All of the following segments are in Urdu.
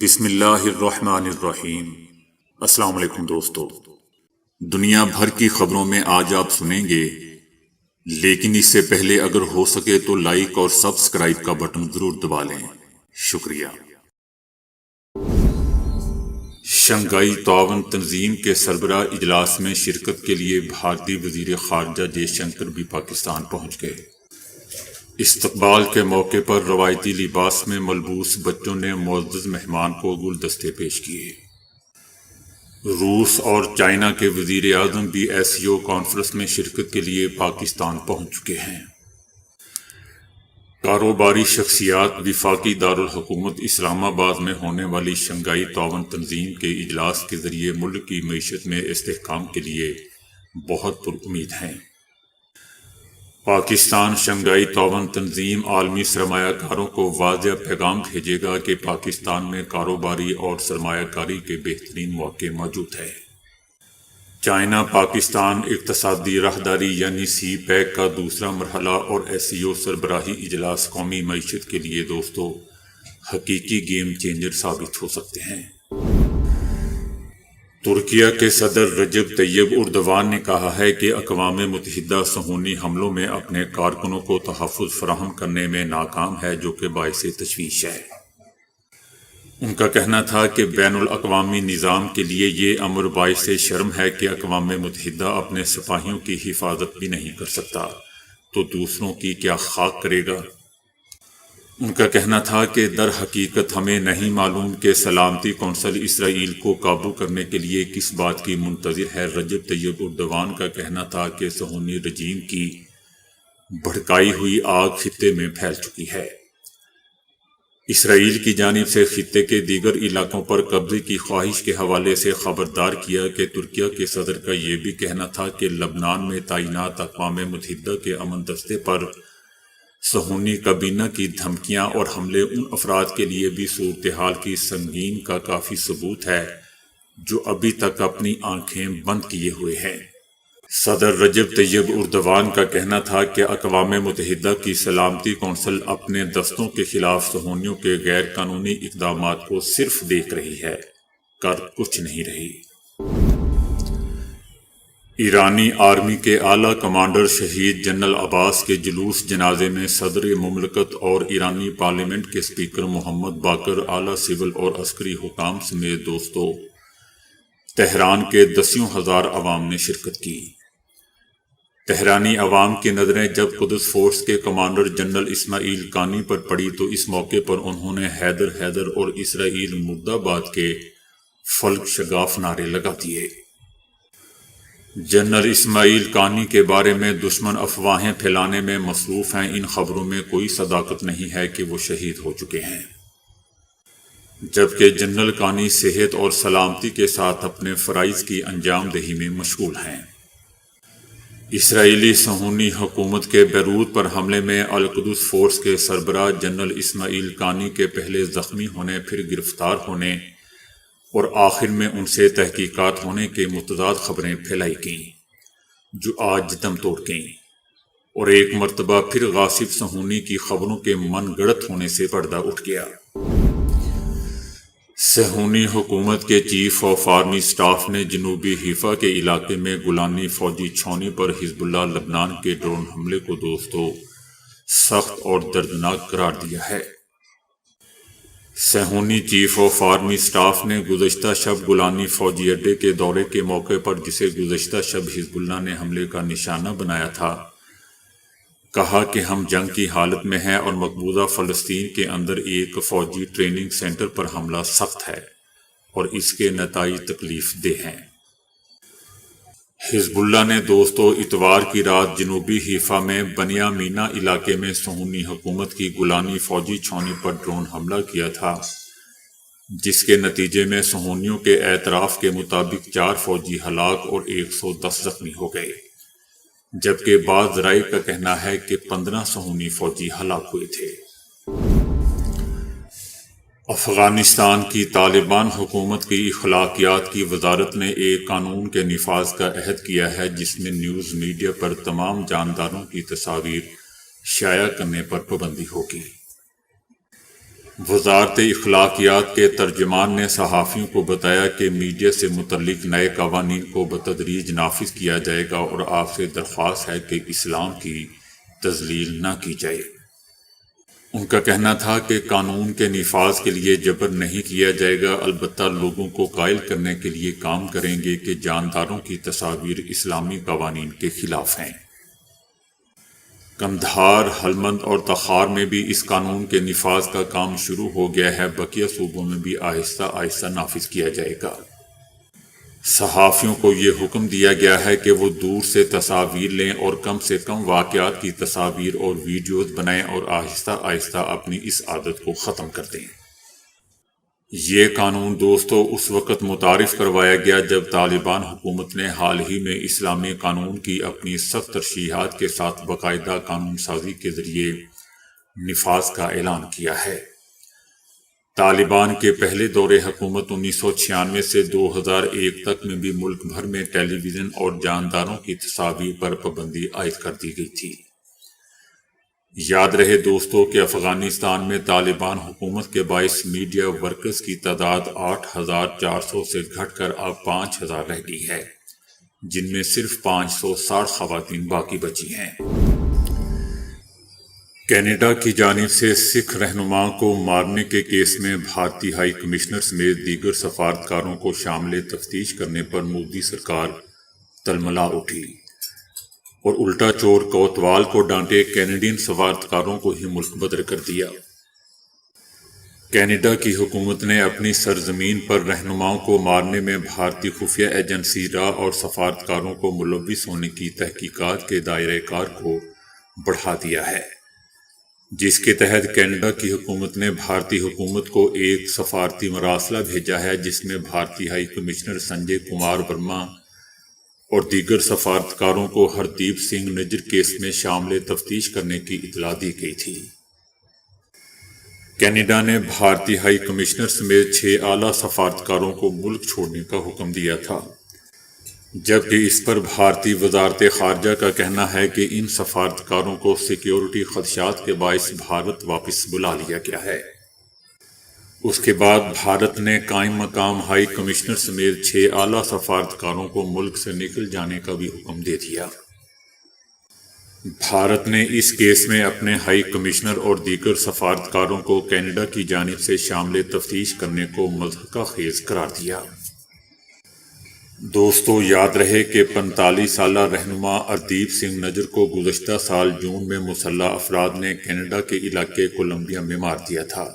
بسم اللہ الرحمن الرحیم۔ السلام علیکم دوستو، دنیا بھر کی خبروں میں آج آپ سنیں گے، لیکن اس سے پہلے اگر ہو سکے تو لائک اور سبسکرائب کا بٹن ضرور دبا لیں۔ شکریہ۔ شنگھائی تعاون تنظیم کے سربراہ اجلاس میں شرکت کے لیے بھارتی وزیر خارجہ جے شنکر بھی پاکستان پہنچ گئے۔ استقبال کے موقع پر روایتی لباس میں ملبوس بچوں نے معزز مہمان کو گلدستے پیش کیے۔ روس اور چائنا کے وزیر اعظم بھی SCO کانفرنس میں شرکت کے لیے پاکستان پہنچ چکے ہیں۔ کاروباری شخصیات وفاقی دارالحکومت اسلام آباد میں ہونے والی شنگھائی تعاون تنظیم کے اجلاس کے ذریعے ملک کی معیشت میں استحکام کے لیے بہت پر امید ہیں۔ پاکستان شنگھائی تعاون تنظیم عالمی سرمایہ کاروں کو واضح پیغام بھیجے گا کہ پاکستان میں کاروباری اور سرمایہ کاری کے بہترین مواقع موجود ہیں۔ چائنا پاکستان اقتصادی راہداری یعنی CPEC کا دوسرا مرحلہ اور SCO سربراہی اجلاس قومی معیشت کے لیے دوستو حقیقی گیم چینجر ثابت ہو سکتے ہیں۔ ترکیہ کے صدر رجب طیب اردوان نے کہا ہے کہ اقوام متحدہ صہیونی حملوں میں اپنے کارکنوں کو تحفظ فراہم کرنے میں ناکام ہے، جو کہ باعث تشویش ہے۔ ان کا کہنا تھا کہ بین الاقوامی نظام کے لیے یہ امر باعث شرم ہے کہ اقوام متحدہ اپنے سپاہیوں کی حفاظت بھی نہیں کر سکتا تو دوسروں کی کیا خاک کرے گا۔ ان کا کہنا تھا کہ در حقیقت ہمیں نہیں معلوم کہ سلامتی کونسل اسرائیل کو قابو کرنے کے لیے کس بات کی منتظر ہے۔ رجب طیب اردوان کا کہنا تھا کہ صہیونی رجیم کی بھڑکائی ہوئی آگ خطے میں پھیل چکی ہے۔ اسرائیل کی جانب سے خطے کے دیگر علاقوں پر قبضے کی خواہش کے حوالے سے خبردار کیا کہ ترکیہ کے صدر کا یہ بھی کہنا تھا کہ لبنان میں تعینات اقوام متحدہ کے امن دستے پر صہیونی کابینہ کی دھمکیاں اور حملے ان افراد کے لیے بھی صورتحال کی سنگین کا کافی ثبوت ہے جو ابھی تک اپنی آنکھیں بند کیے ہوئے ہیں۔ صدر رجب طیب اردوان کا کہنا تھا کہ اقوام متحدہ کی سلامتی کونسل اپنے دستوں کے خلاف صہیونیوں کے غیر قانونی اقدامات کو صرف دیکھ رہی ہے، کر کچھ نہیں رہی۔ ایرانی آرمی کے اعلیٰ کمانڈر شہید جنرل عباس کے جلوس جنازے میں صدر مملکت اور ایرانی پارلیمنٹ کے اسپیکر محمد باقر، اعلیٰ سول اور عسکری حکام سمیت دوستو تہران کے دسیوں ہزار عوام نے شرکت کی۔ تہرانی عوام کی نظریں جب قدس فورس کے کمانڈر جنرل اسماعیل قانی پر پڑی تو اس موقع پر انہوں نے حیدر حیدر اور اسرائیل مرد آباد کے فلک شگاف نعرے لگا دیے۔ جنرل اسماعیل قانی کے بارے میں دشمن افواہیں پھیلانے میں مصروف ہیں۔ ان خبروں میں کوئی صداقت نہیں ہے کہ وہ شہید ہو چکے ہیں، جبکہ جنرل قانی صحت اور سلامتی کے ساتھ اپنے فرائض کی انجام دہی میں مشغول ہیں۔ اسرائیلی صہیونی حکومت کے بیروت پر حملے میں القدس فورس کے سربراہ جنرل اسماعیل قانی کے پہلے زخمی ہونے، پھر گرفتار ہونے اور آخر میں ان سے تحقیقات ہونے کے متضاد خبریں پھیلائی گئیں، جو آج دم توڑ گئیں اور ایک مرتبہ پھر غاصب صہیونی کی خبروں کے من گڑت ہونے سے پردہ اٹھ گیا۔ صہیونی حکومت کے چیف آف آرمی سٹاف نے جنوبی حیفا کے علاقے میں گولانی فوجی چھاؤنی پر حزب اللہ لبنان کے ڈرون حملے کو دوستو سخت اور دردناک قرار دیا ہے۔ صہیونی چیف آف آرمی سٹاف نے گزشتہ شب گولانی فوجی اڈے کے دورے کے موقع پر، جسے گزشتہ شب حزب اللہ نے حملے کا نشانہ بنایا تھا، کہا کہ ہم جنگ کی حالت میں ہیں اور مقبوضہ فلسطین کے اندر ایک فوجی ٹریننگ سینٹر پر حملہ سخت ہے اور اس کے نتائج تکلیف دہ ہیں۔ حزب اللہ نے دوستو اتوار کی رات جنوبی حیفا میں بنیامینا علاقے میں صہیونی حکومت کی گولانی فوجی چھاؤنی پر ڈرون حملہ کیا تھا، جس کے نتیجے میں صہیونیوں کے اعتراف کے مطابق 4 فوجی ہلاک اور 110 زخمی ہو گئے، جبکہ بعض ذرائع کا کہنا ہے کہ 15 صہیونی فوجی ہلاک ہوئے تھے۔ افغانستان کی طالبان حکومت کی اخلاقیات کی وزارت نے ایک قانون کے نفاذ کا عہد کیا ہے، جس میں نیوز میڈیا پر تمام جانداروں کی تصاویر شائع کرنے پر پابندی ہوگی۔ وزارت اخلاقیات کے ترجمان نے صحافیوں کو بتایا کہ میڈیا سے متعلق نئے قوانین کو بتدریج نافذ کیا جائے گا اور آپ سے درخواست ہے کہ اسلام کی تذلیل نہ کی جائے۔ ان کا کہنا تھا کہ قانون کے نفاذ کے لیے جبر نہیں کیا جائے گا، البتہ لوگوں کو قائل کرنے کے لیے کام کریں گے کہ جانداروں کی تصاویر اسلامی قوانین کے خلاف ہیں۔ قندھار، ہلمند اور تخار میں بھی اس قانون کے نفاذ کا کام شروع ہو گیا ہے، بقیہ صوبوں میں بھی آہستہ آہستہ نافذ کیا جائے گا۔ صحافیوں کو یہ حکم دیا گیا ہے کہ وہ دور سے تصاویر لیں اور کم سے کم واقعات کی تصاویر اور ویڈیوز بنائیں اور آہستہ آہستہ اپنی اس عادت کو ختم کر دیں۔ یہ قانون دوستو اس وقت متعارف کروایا گیا جب طالبان حکومت نے حال ہی میں اسلامی قانون کی اپنی سخت ترشیحات کے ساتھ باقاعدہ قانون سازی کے ذریعے نفاذ کا اعلان کیا ہے۔ طالبان کے پہلے دور حکومت 1996 سے 2001 تک میں بھی ملک بھر میں ٹیلی ویژن اور جانداروں کی تصاویر پر پابندی عائد کر دی گئی تھی۔ یاد رہے دوستو کہ افغانستان میں طالبان حکومت کے باعث میڈیا ورکرز کی تعداد 8,400 سے گھٹ کر اب 5,000 رہ گئی ہے، جن میں صرف 560 خواتین باقی بچی ہیں۔ کینیڈا کی جانب سے سکھ رہنما کو مارنے کے کیس میں بھارتی ہائی کمشنر سمیت دیگر سفارتکاروں کو شامل تفتیش کرنے پر مودی سرکار تلملا اٹھی اور الٹا چور کوتوال کو ڈانٹے کینیڈین سفارتکاروں کو ہی ملک بدر کر دیا۔ کینیڈا کی حکومت نے اپنی سرزمین پر رہنماؤں کو مارنے میں بھارتی خفیہ ایجنسی را اور سفارتکاروں کو ملوث ہونے کی تحقیقات کے دائرہ کار کو بڑھا دیا ہے، جس کے تحت کینیڈا کی حکومت نے بھارتی حکومت کو ایک سفارتی مراسلہ بھیجا ہے جس میں بھارتی ہائی کمشنر سنجے کمار ورما اور دیگر سفارتکاروں کو ہردیپ سنگھ نجر کیس میں شامل تفتیش کرنے کی اطلاع دی گئی تھی۔ کینیڈا نے بھارتی ہائی کمشنر سمیت 6 اعلیٰ سفارتکاروں کو ملک چھوڑنے کا حکم دیا تھا، جبکہ اس پر بھارتی وزارت خارجہ کا کہنا ہے کہ ان سفارتکاروں کو سیکیورٹی خدشات کے باعث بھارت واپس بلا لیا گیا ہے۔ اس کے بعد بھارت نے قائم مقام ہائی کمشنر سمیت 6 اعلیٰ سفارتکاروں کو ملک سے نکل جانے کا بھی حکم دے دیا۔ بھارت نے اس کیس میں اپنے ہائی کمشنر اور دیگر سفارتکاروں کو کینیڈا کی جانب سے شامل تفتیش کرنے کو مضحکہ خیز قرار دیا۔ دوستو یاد رہے کہ 45 سالہ رہنما ہردیپ سنگھ نجر کو گزشتہ سال جون میں مسلح افراد نے کینیڈا کے علاقے کولمبیا میں مار دیا تھا۔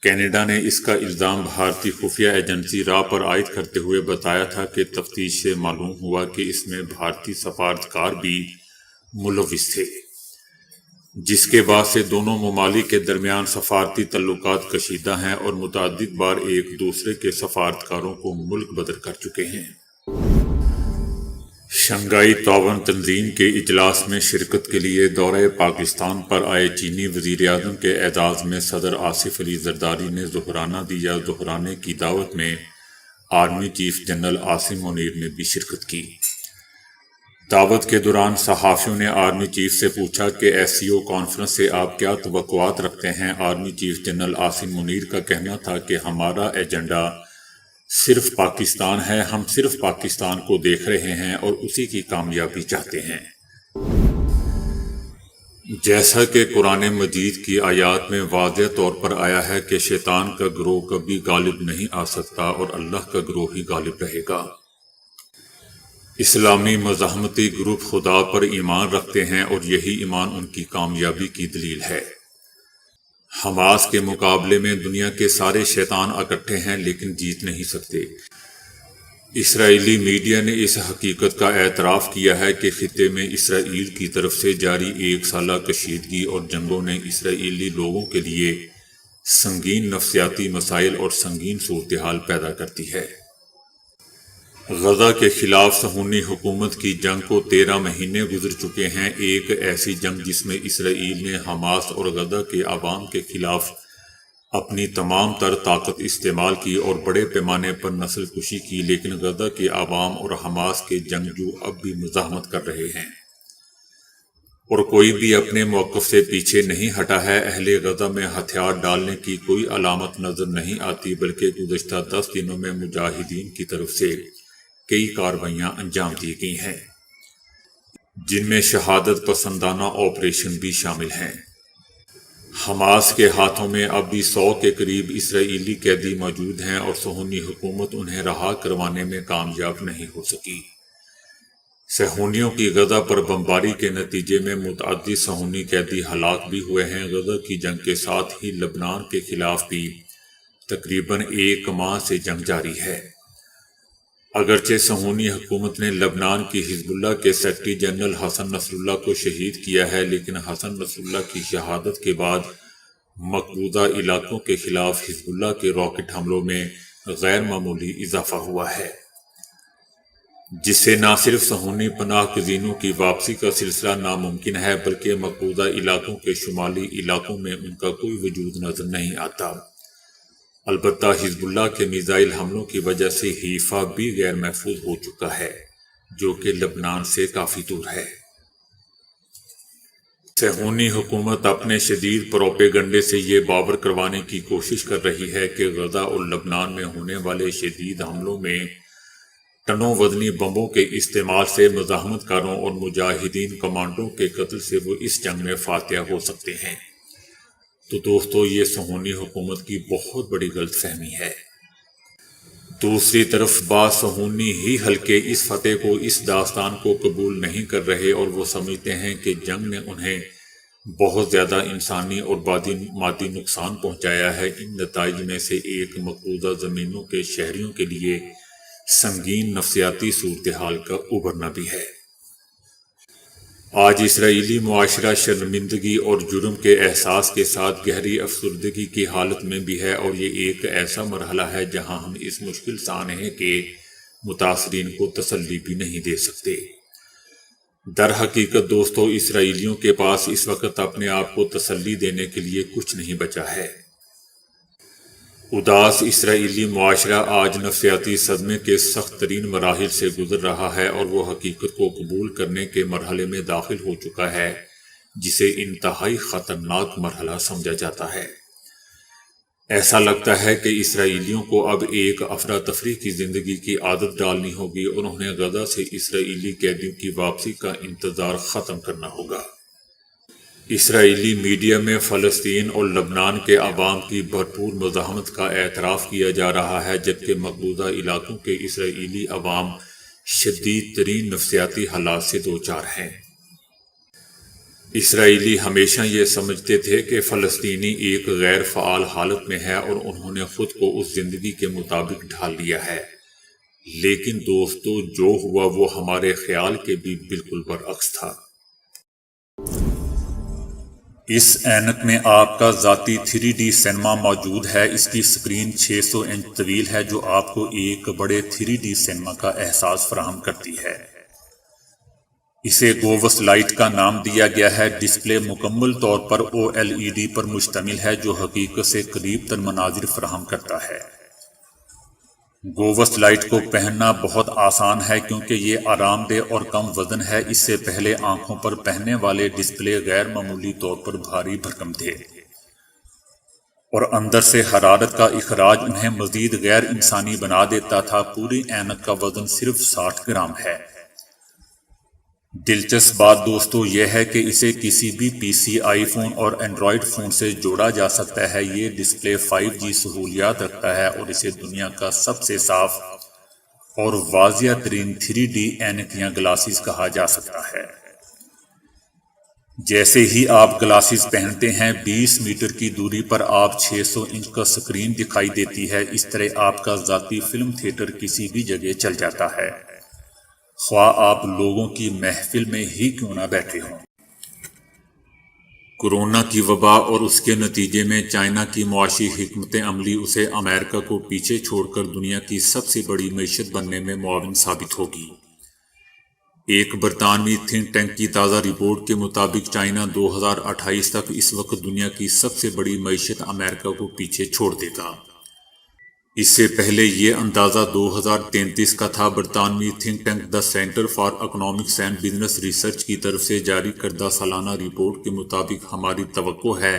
کینیڈا نے اس کا الزام بھارتی خفیہ ایجنسی را پر عائد کرتے ہوئے بتایا تھا کہ تفتیش سے معلوم ہوا کہ اس میں بھارتی سفارتکار بھی ملوث تھے، جس کے بعد سے دونوں ممالک کے درمیان سفارتی تعلقات کشیدہ ہیں اور متعدد بار ایک دوسرے کے سفارتکاروں کو ملک بدر کر چکے ہیں۔ شنگھائی تعاون تنظیم کے اجلاس میں شرکت کے لیے دورہ پاکستان پر آئے چینی وزیر اعظم کے اعزاز میں صدر آصف علی زرداری نے ظہرانہ دیا۔ ظہرانے کی دعوت میں army chief general Asim Munir نے بھی شرکت کی۔ دعوت کے دوران صحافیوں نے آرمی چیف سے پوچھا کہ ایس سی او کانفرنس سے آپ کیا توقعات رکھتے ہیں؟ Army chief general Asim Munir کا کہنا تھا کہ ہمارا ایجنڈا صرف پاکستان ہے، ہم صرف پاکستان کو دیکھ رہے ہیں اور اسی کی کامیابی چاہتے ہیں۔ جیسا کہ قرآن مجید کی آیات میں واضح طور پر آیا ہے کہ شیطان کا گروہ کبھی غالب نہیں آ سکتا اور اللہ کا گروہ ہی غالب رہے گا۔ اسلامی مزاحمتی گروپ خدا پر ایمان رکھتے ہیں اور یہی ایمان ان کی کامیابی کی دلیل ہے۔ حماس کے مقابلے میں دنیا کے سارے شیطان اکٹھے ہیں لیکن جیت نہیں سکتے۔ اسرائیلی میڈیا نے اس حقیقت کا اعتراف کیا ہے کہ خطے میں اسرائیل کی طرف سے جاری 1 سالہ کشیدگی اور جنگوں نے اسرائیلی لوگوں کے لیے سنگین نفسیاتی مسائل اور سنگین صورتحال پیدا کرتی ہے۔ غزہ کے خلاف صہیونی حکومت کی جنگ کو 13 مہینے گزر چکے ہیں، ایک ایسی جنگ جس میں اسرائیل نے حماس اور غزہ کے عوام کے خلاف اپنی تمام تر طاقت استعمال کی اور بڑے پیمانے پر نسل کشی کی، لیکن غزہ کے عوام اور حماس کے جنگجو اب بھی مزاحمت کر رہے ہیں۔ اور کوئی بھی اپنے موقف سے پیچھے نہیں ہٹا ہے۔ اہل غزہ میں ہتھیار ڈالنے کی کوئی علامت نظر نہیں آتی، بلکہ گزشتہ 10 دنوں میں مجاہدین کی طرف سے کئی کارروائیاں انجام دی گئی ہیں، جن میں شہادت پسندانہ آپریشن بھی شامل ہیں۔ حماس کے ہاتھوں میں اب بھی 100 کے قریب اسرائیلی قیدی موجود ہیں اور صہیونی حکومت انہیں رہا کروانے میں کامیاب نہیں ہو سکی۔ صہیونیوں کی غزہ پر بمباری کے نتیجے میں متعدد صہیونی قیدی ہلاک بھی ہوئے ہیں۔ غزہ کی جنگ کے ساتھ ہی لبنان کے خلاف بھی تقریباً 1 ماہ سے جنگ جاری ہے۔ اگرچہ صہیونی حکومت نے لبنان کی حزب اللہ کے سیکرٹری جنرل حسن نصر اللہ کو شہید کیا ہے، لیکن حسن نصر اللہ کی شہادت کے بعد مقبوضہ علاقوں کے خلاف حزب اللہ کے راکٹ حملوں میں غیر معمولی اضافہ ہوا ہے، جس سے نہ صرف صہیونی پناہ گزینوں کی واپسی کا سلسلہ ناممکن ہے، بلکہ مقبوضہ علاقوں کے شمالی علاقوں میں ان کا کوئی وجود نظر نہیں آتا۔ البتہ حزب اللہ کے میزائل حملوں کی وجہ سے حیفا بھی غیر محفوظ ہو چکا ہے، جو کہ لبنان سے کافی دور ہے۔ صہیونی حکومت اپنے شدید پروپیگنڈے سے یہ باور کروانے کی کوشش کر رہی ہے کہ غزہ اور لبنان میں ہونے والے شدید حملوں میں ٹنوں وزنی بمبوں کے استعمال سے مزاحمت کاروں اور مجاہدین کمانڈوں کے قتل سے وہ اس جنگ میں فاتح ہو سکتے ہیں۔ تو دوستو، یہ صہیونی حکومت کی بہت بڑی غلط فہمی ہے۔ دوسری طرف بعض صہیونی ہی حلقے اس فتح کو، اس داستان کو قبول نہیں کر رہے اور وہ سمجھتے ہیں کہ جنگ نے انہیں بہت زیادہ انسانی اور مادی نقصان پہنچایا ہے۔ ان نتائج میں سے ایک مقبوضہ زمینوں کے شہریوں کے لیے سنگین نفسیاتی صورتحال کا ابھرنا بھی ہے۔ آج اسرائیلی معاشرہ شرمندگی اور جرم کے احساس کے ساتھ گہری افسردگی کی حالت میں بھی ہے، اور یہ ایک ایسا مرحلہ ہے جہاں ہم اس مشکل سانحے کے متاثرین کو تسلی بھی نہیں دے سکتے۔ در حقیقت دوستو، اسرائیلیوں کے پاس اس وقت اپنے آپ کو تسلی دینے کے لیے کچھ نہیں بچا ہے۔ اداس اسرائیلی معاشرہ آج نفسیاتی صدمے کے سخت ترین مراحل سے گزر رہا ہے، اور وہ حقیقت کو قبول کرنے کے مرحلے میں داخل ہو چکا ہے، جسے انتہائی خطرناک مرحلہ سمجھا جاتا ہے۔ ایسا لگتا ہے کہ اسرائیلیوں کو اب ایک افراتفری کی زندگی کی عادت ڈالنی ہوگی، اور انہیں غزہ سے اسرائیلی قیدیوں کی واپسی کا انتظار ختم کرنا ہوگا۔ اسرائیلی میڈیا میں فلسطین اور لبنان کے عوام کی بھرپور مزاحمت کا اعتراف کیا جا رہا ہے، جبکہ مقبوضہ علاقوں کے اسرائیلی عوام شدید ترین نفسیاتی حالات سے دوچار ہیں۔ اسرائیلی ہمیشہ یہ سمجھتے تھے کہ فلسطینی ایک غیر فعال حالت میں ہے، اور انہوں نے خود کو اس زندگی کے مطابق ڈھال لیا ہے، لیکن دوستو، جو ہوا وہ ہمارے خیال کے بھی بالکل برعکس تھا۔ اس اینک میں آپ کا ذاتی 3D سینما موجود ہے۔ اس کی سکرین 600 انچ طویل ہے، جو آپ کو ایک بڑے 3D سینما کا احساس فراہم کرتی ہے۔ اسے گووس لائٹ کا نام دیا گیا ہے۔ ڈسپلے مکمل طور پر OLED پر مشتمل ہے، جو حقیقت سے قریب تر مناظر فراہم کرتا ہے۔ گووس لائٹ کو پہننا بہت آسان ہے کیونکہ یہ آرام دہ اور کم وزن ہے۔ اس سے پہلے آنکھوں پر پہننے والے ڈسپلے غیر معمولی طور پر بھاری بھرکم تھے، اور اندر سے حرارت کا اخراج انہیں مزید غیر انسانی بنا دیتا تھا۔ پوری اینک کا وزن صرف 60 گرام ہے۔ دلچسپ بات دوستو یہ ہے کہ اسے کسی بھی PC، آئی فون اور اینڈرائیڈ فون سے جوڑا جا سکتا ہے۔ یہ ڈسپلے 5G سہولیات رکھتا ہے، اور اسے دنیا کا سب سے صاف اور واضح ترین 3D اینک یا گلاسز کہا جا سکتا ہے۔ جیسے ہی آپ گلاسز پہنتے ہیں، 20 میٹر کی دوری پر آپ 600 انچ کا سکرین دکھائی دیتی ہے۔ اس طرح آپ کا ذاتی فلم تھیٹر کسی بھی جگہ چل جاتا ہے، خواہ آپ لوگوں کی محفل میں ہی کیوں نہ بیٹھے ہوں۔ کورونا کی وبا اور اس کے نتیجے میں چائنا کی معاشی حکمت عملی اسے امریکہ کو پیچھے چھوڑ کر دنیا کی سب سے بڑی معیشت بننے میں معاون ثابت ہوگی۔ ایک برطانوی تھنک ٹینک کی تازہ رپورٹ کے مطابق چائنا 2028 تک اس وقت دنیا کی سب سے بڑی معیشت امریکہ کو پیچھے چھوڑ دے گا۔ اس سے پہلے یہ اندازہ 2033 کا تھا۔ برطانوی think tank the centre for economics and business research کی طرف سے جاری کردہ سالانہ رپورٹ کے مطابق ہماری توقع ہے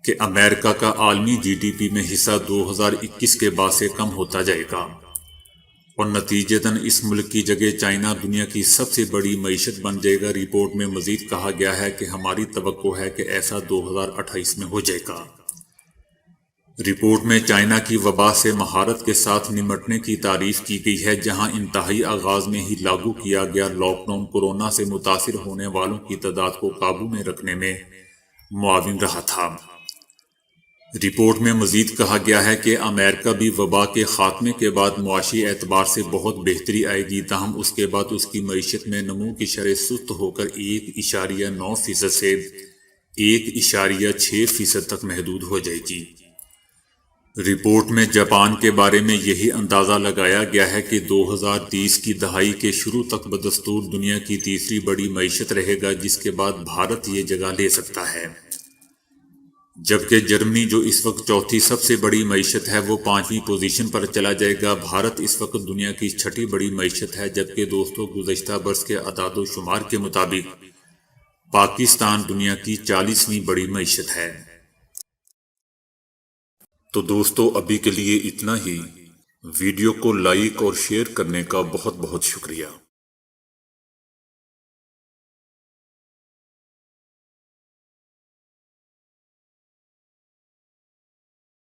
کہ امریکہ کا عالمی جی ڈی پی میں حصہ 2021 کے بعد سے کم ہوتا جائے گا، اور نتیجتاً اس ملک کی جگہ چائنا دنیا کی سب سے بڑی معیشت بن جائے گا۔ رپورٹ میں مزید کہا گیا ہے کہ ہماری توقع ہے کہ ایسا 2028 میں ہو جائے گا۔ رپورٹ میں چائنا کی وبا سے مہارت کے ساتھ نمٹنے کی تعریف کی گئی ہے، جہاں انتہائی آغاز میں ہی لاگو کیا گیا لاک ڈاؤن کورونا سے متاثر ہونے والوں کی تعداد کو قابو میں رکھنے میں معاون رہا تھا۔ رپورٹ میں مزید کہا گیا ہے کہ امریکہ بھی وبا کے خاتمے کے بعد معاشی اعتبار سے بہت بہتری آئے گی، تاہم اس کے بعد اس کی معیشت میں نمو کی شرح سست ہو کر 1.9% سے 1.6% تک محدود ہو جائے گی۔ رپورٹ میں جاپان کے بارے میں یہی اندازہ لگایا گیا ہے کہ 2030 کی دہائی کے شروع تک بدستور دنیا کی تیسری بڑی معیشت رہے گا، جس کے بعد بھارت یہ جگہ لے سکتا ہے، جبکہ جرمنی جو اس وقت چوتھی سب سے بڑی معیشت ہے وہ 5ویں پوزیشن پر چلا جائے گا۔ بھارت اس وقت دنیا کی 6ٹھی بڑی معیشت ہے، جبکہ دوستوں گزشتہ برس کے اعداد و شمار کے مطابق پاکستان دنیا کی 40ویں بڑی معیشت ہے۔ تو دوستو ابھی کے لیے اتنا ہی۔ ویڈیو کو لائک اور شیئر کرنے کا بہت بہت شکریہ۔